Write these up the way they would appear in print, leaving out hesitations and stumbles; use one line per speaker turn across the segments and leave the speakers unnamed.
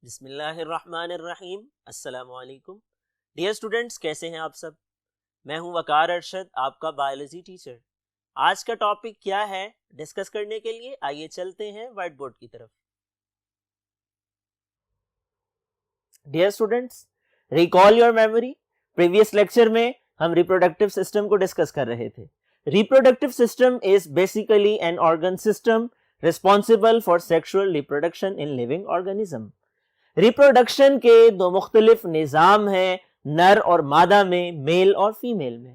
بسم اللہ الرحمن الرحیم۔ السلام علیکم ڈیئر اسٹوڈنٹس، کیسے ہیں آپ سب؟ میں ہوں وقار ارشد، آپ کا بایولوجی ٹیچر۔ آج کا ٹاپک کیا ہے ڈسکس کرنے کے لیے؟ آئیے چلتے ہیں وائٹ بورڈ کی طرف۔ Dear students, recall your memory, previous lecture میں ہم ریپروڈکٹیو سسٹم کو ڈسکس کر رہے تھے۔ Reproductive system is basically an organ system responsible for sexual reproduction in living organism۔ Reproduction کے دو مختلف نظام ہیں، نر اور مادہ میں، میل اور فیمیل میں۔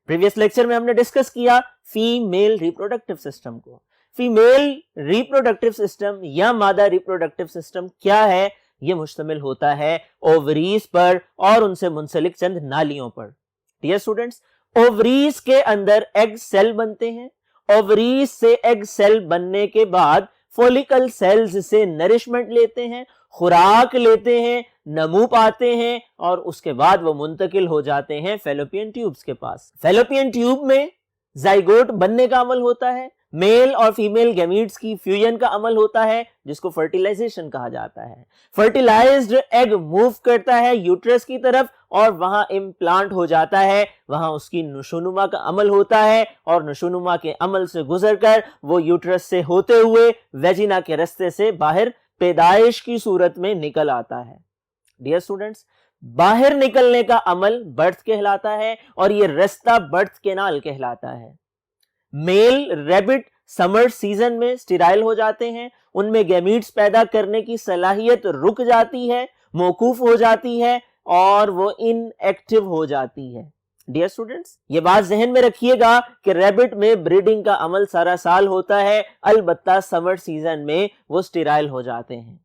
پریویس لیکچر میں ہم نے ڈسکس کیا فیمیل ریپروڈکٹیو سسٹم کو۔ فیمیل ریپروڈکٹیو سسٹم یا مادہ ریپروڈکٹیو سسٹم کیا ہے؟ یہ مشتمل ہوتا ہے اووریز پر اور ان سے منسلک چند نالیوں پر۔ ڈیئر اسٹوڈنٹس، اووریز کے اندر ایگ سیل بنتے ہیں۔ اووریز سے ایگ سیل بننے کے بعد فولیکل سیلز سے نرشمنٹ لیتے ہیں، خوراک لیتے ہیں، نمو پاتے ہیں، اور اس کے بعد وہ منتقل ہو جاتے ہیں فیلوپین ٹیوبز کے پاس۔ فیلوپین ٹیوب میں زائگوٹ بننے کا عمل ہوتا ہے، میل اور فیمیل گیمیٹس کی فیوژن کا عمل ہوتا ہے جس کو فرٹیلائزیشن کہا جاتا ہے۔ فرٹیلائزڈ ایگ موو کرتا ہے یوٹرس کی طرف اور وہاں امپلانٹ ہو جاتا ہے، وہاں اس کی نشوونما کا عمل ہوتا ہے، اور نشوونما کے عمل سے گزر کر وہ یوٹرس سے ہوتے ہوئے ویجینا کے رستے سے باہر پیدائش کی صورت میں نکل آتا ہے۔ ڈیئر اسٹوڈنٹس، باہر نکلنے کا عمل برتھ کہلاتا ہے اور یہ رستہ برتھ کینال کہلاتا ہے۔ میل ریبٹ سمر سیزن میں اسٹیرائل ہو جاتے ہیں، ان میں گیمیٹس پیدا کرنے کی صلاحیت رک جاتی ہے، موقوف ہو جاتی ہے اور وہ ان ایکٹیو ہو جاتی ہے۔ ڈیئر اسٹوڈنٹس، یہ بات ذہن میں رکھیے گا کہ ریبٹ میں بریڈنگ کا عمل سارا سال ہوتا ہے، البتہ سمر سیزن میں وہ اسٹیرائل ہو جاتے ہیں۔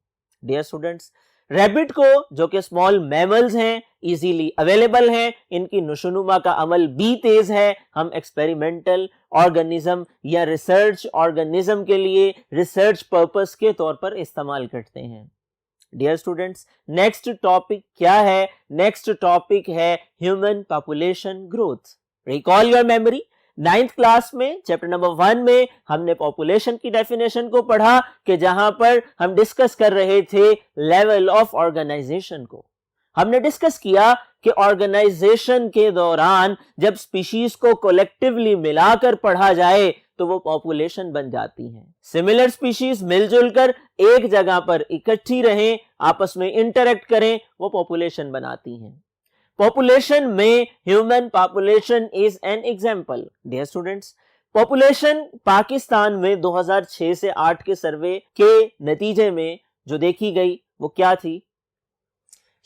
ڈیئر اسٹوڈنٹس، ریبٹ کو جو کہ اسمال میملز ہیں، ایزیلی اویلیبل ہیں، ان کی نشوونما کا عمل بھی تیز ہے، ہم ایکسپیریمنٹل آرگنزم یا ریسرچ آرگنزم کے لیے ریسرچ پرپس کے طور پر استعمال کرتے ہیں۔ ڈیئر اسٹوڈنٹس، نیکسٹ ٹاپک کیا ہے؟ نیکسٹ ٹاپک ہے human population growth. Recall your memory, 9th class میں چیپٹر نمبر 1 میں ہم نے پاپولیشن کی ڈیفینیشن کو پڑھا کہ جہاں پر ہم ڈسکس کر رہے تھے لیول آف آرگنائزیشن کو۔ ہم نے ڈسکس کیا کہ آرگنائزیشن کے دوران جب سپیشیز کو کولیکٹیولی ملا کر پڑھا جائے تو وہ پاپولیشن بن جاتی ہیں۔ سملر سپیشیز مل جل کر ایک جگہ پر اکٹھی رہیں، آپس میں انٹریکٹ کریں، وہ پاپولیشن بناتی ہیں۔ پاپولیشن میں human population is an example. Dear students, population Pakistan میں 2006 سے 8 کے سروے کے نتیجے میں جو دیکھی گئی وہ کیا تھی؟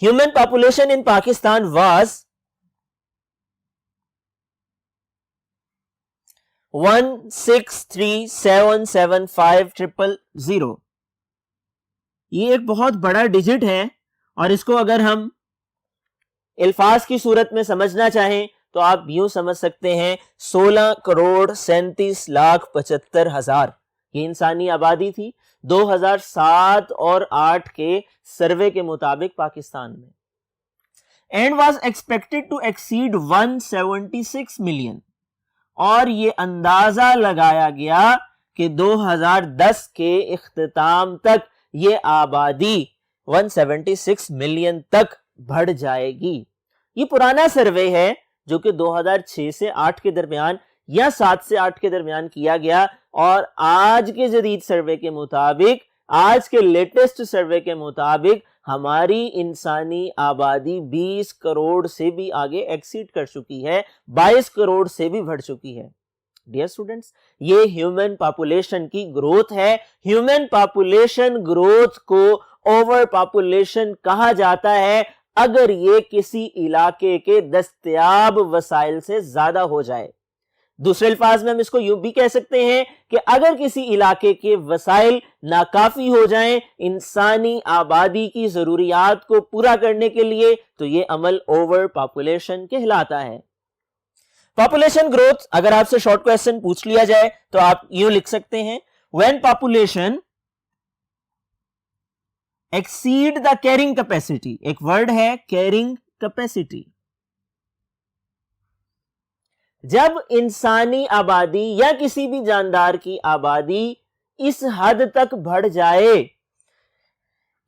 Human population in Pakistan was 163775000۔ یہ ایک بہت بڑا ڈیجٹ ہے اور اس کو اگر ہم الفاظ کی صورت میں سمجھنا چاہیں تو آپ یوں سمجھ سکتے ہیں 16,37,75,000 یہ انسانی آبادی تھی 2007 اور 8 کے سروے کے مطابق پاکستان میں، and was expected to exceed 176 million, اور یہ اندازہ لگایا گیا کہ 2010 کے اختتام تک یہ آبادی 176 ملین تک بڑھ جائے گی۔ یہ پرانا سروے ہے جو کہ 2006 سے 8 کے درمیان یا 7 سے 8 کے درمیان کیا گیا، اور آج کے جدید سروے کے مطابق، آج کے لیٹسٹ سروے کے مطابق ہماری انسانی آبادی 20 کروڑ سے بھی آگے ایکسیڈ کر چکی ہے، 22 کروڑ سے بھی بڑھ چکی ہے۔ ڈیئر اسٹوڈنٹس، یہ ہیومن پاپولیشن کی گروتھ ہے۔ ہیومن پاپولیشن گروتھ کو اوور پاپولیشن کہا جاتا ہے اگر یہ کسی علاقے کے دستیاب وسائل سے زیادہ ہو جائے۔ دوسرے الفاظ میں ہم اس کو یوں بھی کہہ سکتے ہیں کہ اگر کسی علاقے کے وسائل ناکافی ہو جائیں انسانی آبادی کی ضروریات کو پورا کرنے کے لیے، تو یہ عمل اوور پاپولیشن کہلاتا ہے۔ پاپولیشن گروتھ اگر آپ سے شارٹ کویسچن پوچھ لیا جائے تو آپ یوں لکھ سکتے ہیں when population exceed the carrying capacity، ایک ورڈ ہے carrying capacity، جب انسانی آبادی یا کسی بھی جاندار کی آبادی اس حد تک بڑھ جائے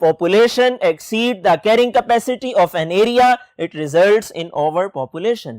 population exceed the carrying capacity of an area, it results in overpopulation।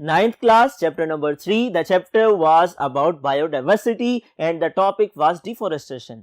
9th class, chapter number 3, the chapter was about biodiversity and the topic was deforestation।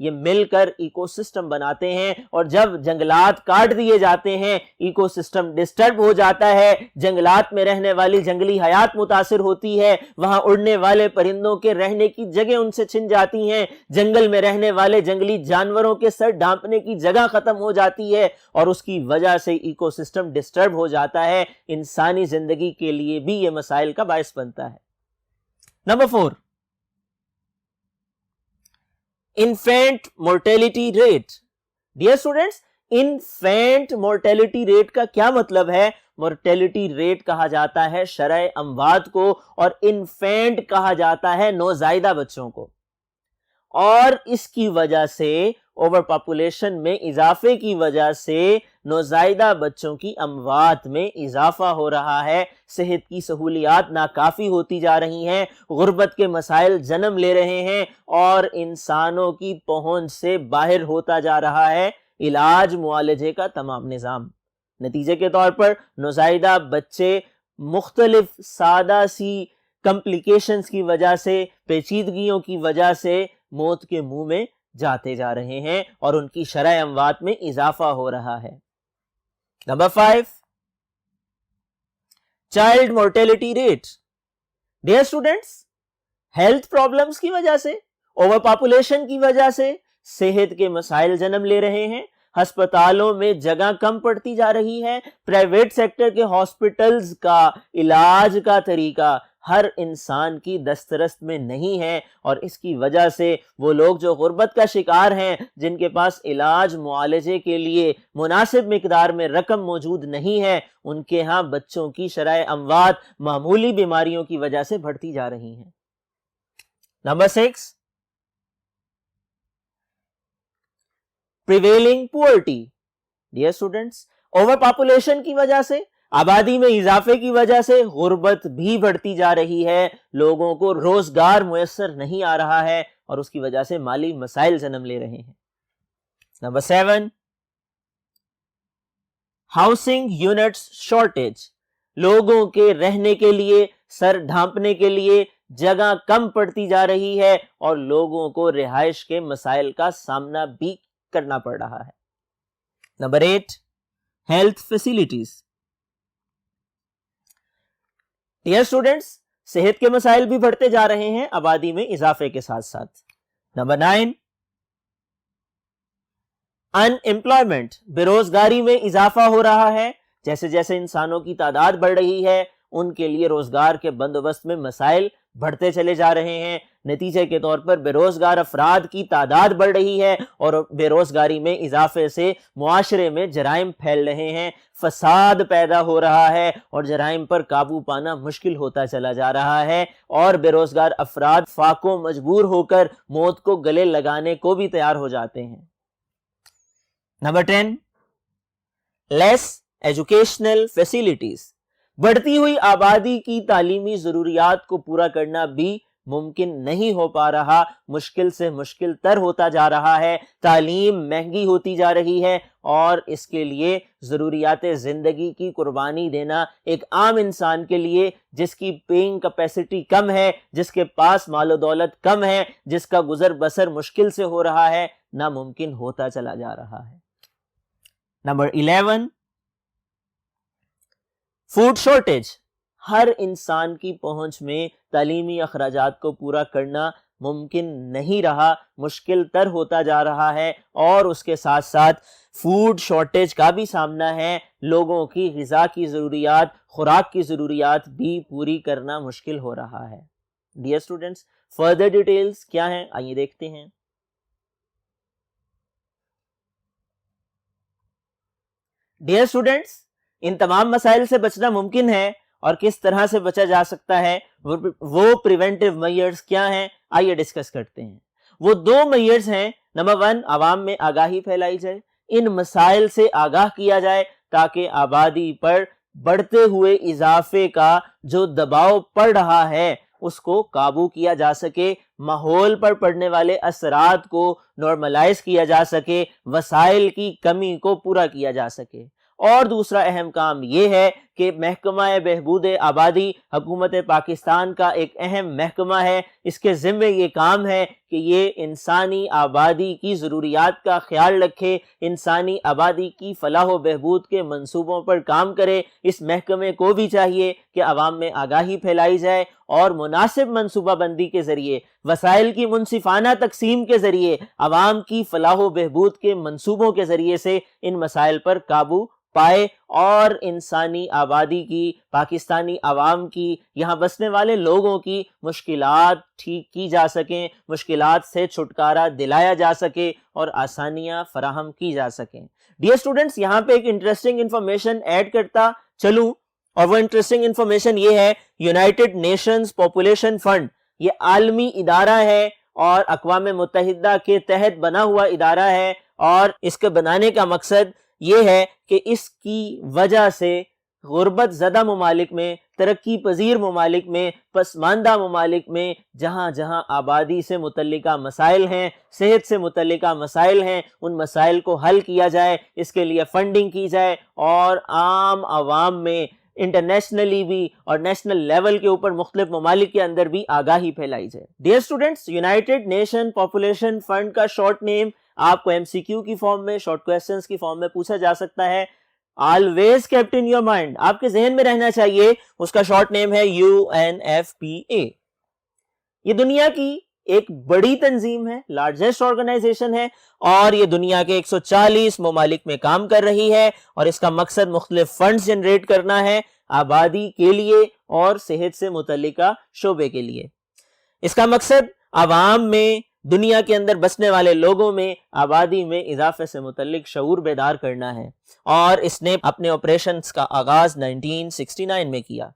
یہ مل کر ایکو سسٹم بناتے ہیں، اور جب جنگلات کاٹ دیے جاتے ہیں ایکو سسٹم ڈسٹرب ہو جاتا ہے، جنگلات میں رہنے والی جنگلی حیات متاثر ہوتی ہے، وہاں اڑنے والے پرندوں کے رہنے کی جگہ ان سے چھن جاتی ہیں، جنگل میں رہنے والے جنگلی جانوروں کے سر ڈھانپنے کی جگہ ختم ہو جاتی ہے، اور اس کی وجہ سے ایکو سسٹم ڈسٹرب ہو جاتا ہے، انسانی زندگی کے لیے بھی یہ مسائل کا باعث بنتا ہے۔ Number 4، infinite mortality rate. Dear students, infinite mortality rate کا کیا مطلب ہے؟ مورٹیلٹی ریٹ کہا جاتا ہے شرح اموات کو، اور انفینٹ کہا جاتا ہے نوزائیدہ بچوں کو، اور اس کی وجہ سے اوور پاپولیشن میں اضافے کی وجہ سے نوزائیدہ بچوں کی اموات میں اضافہ ہو رہا ہے، صحت کی سہولیات ناکافی ہوتی جا رہی ہیں، غربت کے مسائل جنم لے رہے ہیں، اور انسانوں کی پہنچ سے باہر ہوتا جا رہا ہے علاج معالجے کا تمام نظام۔ نتیجے کے طور پر نوزائیدہ بچے مختلف سادہ سی کمپلیکیشنز کی وجہ سے، پیچیدگیوں کی وجہ سے موت کے منہ میں جاتے جا رہے ہیں، اور ان کی شرح اموات میں اضافہ ہو رہا ہے۔ Number 5، child mortality rate. Dear students, health problems کی وجہ سے، اوور پاپولیشن کی وجہ سے صحت کے مسائل جنم لے رہے ہیں، ہسپتالوں میں جگہ کم پڑتی جا رہی ہے، پرائیویٹ سیکٹر کے ہاسپٹلز کا علاج کا طریقہ ہر انسان کی دسترس میں نہیں ہے، اور اس کی وجہ سے وہ لوگ جو غربت کا شکار ہیں، جن کے پاس علاج معالجے کے لیے مناسب مقدار میں رقم موجود نہیں ہے، ان کے ہاں بچوں کی شرح اموات معمولی بیماریوں کی وجہ سے بڑھتی جا رہی ہیں۔ Number 6، prevailing پورٹی۔ Dear students, over population کی وجہ سے، آبادی میں اضافے کی وجہ سے غربت بھی بڑھتی جا رہی ہے، لوگوں کو روزگار میسر نہیں آ رہا ہے، اور اس کی وجہ سے مالی مسائل جنم لے رہے ہیں۔ Number 7، housing units shortage. لوگوں کے رہنے کے لیے، سر ڈھانپنے کے لیے جگہ کم پڑتی جا رہی ہے، اور لوگوں کو رہائش کے مسائل کا سامنا بھی کرنا پڑ رہا ہے۔ Number 8، health facilities. Dear students, صحت کے مسائل بھی بڑھتے جا رہے ہیں آبادی میں اضافے کے ساتھ ساتھ۔ نمبر 9، ان امپلائمنٹ۔ بے روزگاری میں اضافہ ہو رہا ہے، جیسے جیسے انسانوں کی تعداد بڑھ رہی ہے، ان کے لیے روزگار کے بندوبست میں مسائل بڑھتے چلے جا رہے ہیں۔ نتیجے کے طور پر بے روزگار افراد کی تعداد بڑھ رہی ہے، اور بے روزگاری میں اضافے سے معاشرے میں جرائم پھیل رہے ہیں، فساد پیدا ہو رہا ہے، اور جرائم پر قابو پانا مشکل ہوتا چلا جا رہا ہے، اور بے روزگار افراد فاقوں مجبور ہو کر موت کو گلے لگانے کو بھی تیار ہو جاتے ہیں۔ نمبر 10، لیس ایجوکیشنل فیسیلٹیز۔ بڑھتی ہوئی آبادی کی تعلیمی ضروریات کو پورا کرنا بھی ممکن نہیں ہو پا رہا، مشکل سے مشکل تر ہوتا جا رہا ہے، تعلیم مہنگی ہوتی جا رہی ہے، اور اس کے لیے ضروریات زندگی کی قربانی دینا ایک عام انسان کے لیے، جس کی پیئنگ کیپیسٹی کم ہے، جس کے پاس مال و دولت کم ہے، جس کا گزر بسر مشکل سے ہو رہا ہے، ناممکن ہوتا چلا جا رہا ہے۔ Number 11، food shortage. ہر انسان کی پہنچ میں تعلیمی اخراجات کو پورا کرنا ممکن نہیں رہا، مشکل تر ہوتا جا رہا ہے، اور اس کے ساتھ ساتھ فوڈ شارٹیج کا بھی سامنا ہے، لوگوں کی غذا کی ضروریات، خوراک کی ضروریات بھی پوری کرنا مشکل ہو رہا ہے۔ ڈیئر اسٹوڈنٹس، فردر ڈیٹیلز کیا ہیں آئیے دیکھتے ہیں۔ ڈیئر اسٹوڈنٹس، ان تمام مسائل سے بچنا ممکن ہے، اور کس طرح سے بچا جا سکتا ہے، وہ پریونٹیو میئرز کیا ہیں آئیے ڈسکس کرتے ہیں۔ وہ 2 میئرز ہیں۔ نمبر 1، عوام میں آگاہی پھیلائی جائے، ان مسائل سے آگاہ کیا جائے تاکہ آبادی پر بڑھتے ہوئے اضافے کا جو دباؤ پڑ رہا ہے اس کو قابو کیا جا سکے، ماحول پر پڑنے والے اثرات کو نارملائز کیا جا سکے، وسائل کی کمی کو پورا کیا جا سکے۔ اور دوسرا اہم کام یہ ہے کہ کہ محکمہ بہبود آبادی حکومت پاکستان کا ایک اہم محکمہ ہے. اس کے ذمے یہ کام ہے کہ یہ انسانی آبادی کی ضروریات کا خیال رکھے, انسانی آبادی کی فلاح و بہبود کے منصوبوں پر کام کرے. اس محکمے کو بھی چاہیے کہ عوام میں آگاہی پھیلائی جائے اور مناسب منصوبہ بندی کے ذریعے, وسائل کی منصفانہ تقسیم کے ذریعے, عوام کی فلاح و بہبود کے منصوبوں کے ذریعے سے ان مسائل پر قابو پائے اور انسانی آبادی کی, پاکستانی عوام کی, یہاں بسنے والے لوگوں کی مشکلات ٹھیک کی جا سکیں, مشکلات سے چھٹکارا دلایا جا سکے اور آسانیاں فراہم کی جا سکیں. ڈیئر اسٹوڈنٹس, یہاں پہ ایک انٹرسٹنگ انفارمیشن ایڈ کرتا چلوں, اور وہ انٹرسٹنگ انفارمیشن یہ ہے, یونائٹڈ نیشنز پاپولیشن فنڈ یہ عالمی ادارہ ہے اور اقوام متحدہ کے تحت بنا ہوا ادارہ ہے, اور اس کے بنانے کا مقصد یہ ہے کہ اس کی وجہ سے غربت زدہ ممالک میں, ترقی پذیر ممالک میں, پسماندہ ممالک میں جہاں جہاں آبادی سے متعلقہ مسائل ہیں, صحت سے متعلقہ مسائل ہیں, ان مسائل کو حل کیا جائے, اس کے لیے فنڈنگ کی جائے اور عام عوام میں انٹرنیشنلی بھی اور نیشنل لیول کے اوپر مختلف ممالک کے اندر بھی آگاہی پھیلائی جائے. Dear students, United nation population fund کا شارٹ نیم آپ کو ایم سی کیو کی فارم میں, شارٹ کویسچنز کی فارم میں پوچھا جا سکتا ہے. Always kept in your mind, آپ کے ذہن میں رہنا چاہیے, اس کا شارٹ نیم ہے UNFPA. یہ دنیا کی ایک بڑی تنظیم ہے, لارجسٹ آرگنائزیشن ہے, اور یہ دنیا کے 140 ممالک میں کام کر رہی ہے, اور اس کا مقصد مختلف فنڈز جنریٹ کرنا ہے آبادی کے لیے اور صحت سے متعلقہ شعبے کے لیے. اس کا مقصد عوام میں, دنیا کے اندر بسنے والے لوگوں میں آبادی میں اضافے سے متعلق شعور بیدار کرنا ہے, اور اس نے اپنے آپریشنز کا آغاز 1969 میں کیا.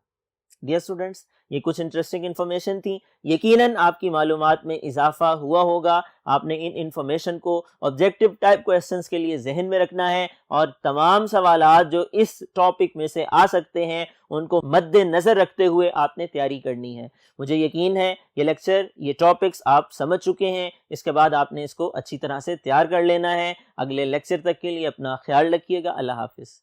ڈیئر اسٹوڈنٹس, یہ کچھ انٹرسٹنگ انفارمیشن تھی, یقیناً آپ کی معلومات میں اضافہ ہوا ہوگا. آپ نے ان انفارمیشن کو آبجیکٹیو ٹائپ کویسچنز کے لیے ذہن میں رکھنا ہے, اور تمام سوالات جو اس ٹاپک میں سے آ سکتے ہیں ان کو مد نظر رکھتے ہوئے آپ نے تیاری کرنی ہے. مجھے یقین ہے یہ لیکچر, یہ ٹاپکس آپ سمجھ چکے ہیں, اس کے بعد آپ نے اس کو اچھی طرح سے تیار کر لینا ہے. اگلے لیکچر تک کے لیے اپنا خیال رکھیے گا. اللہ حافظ.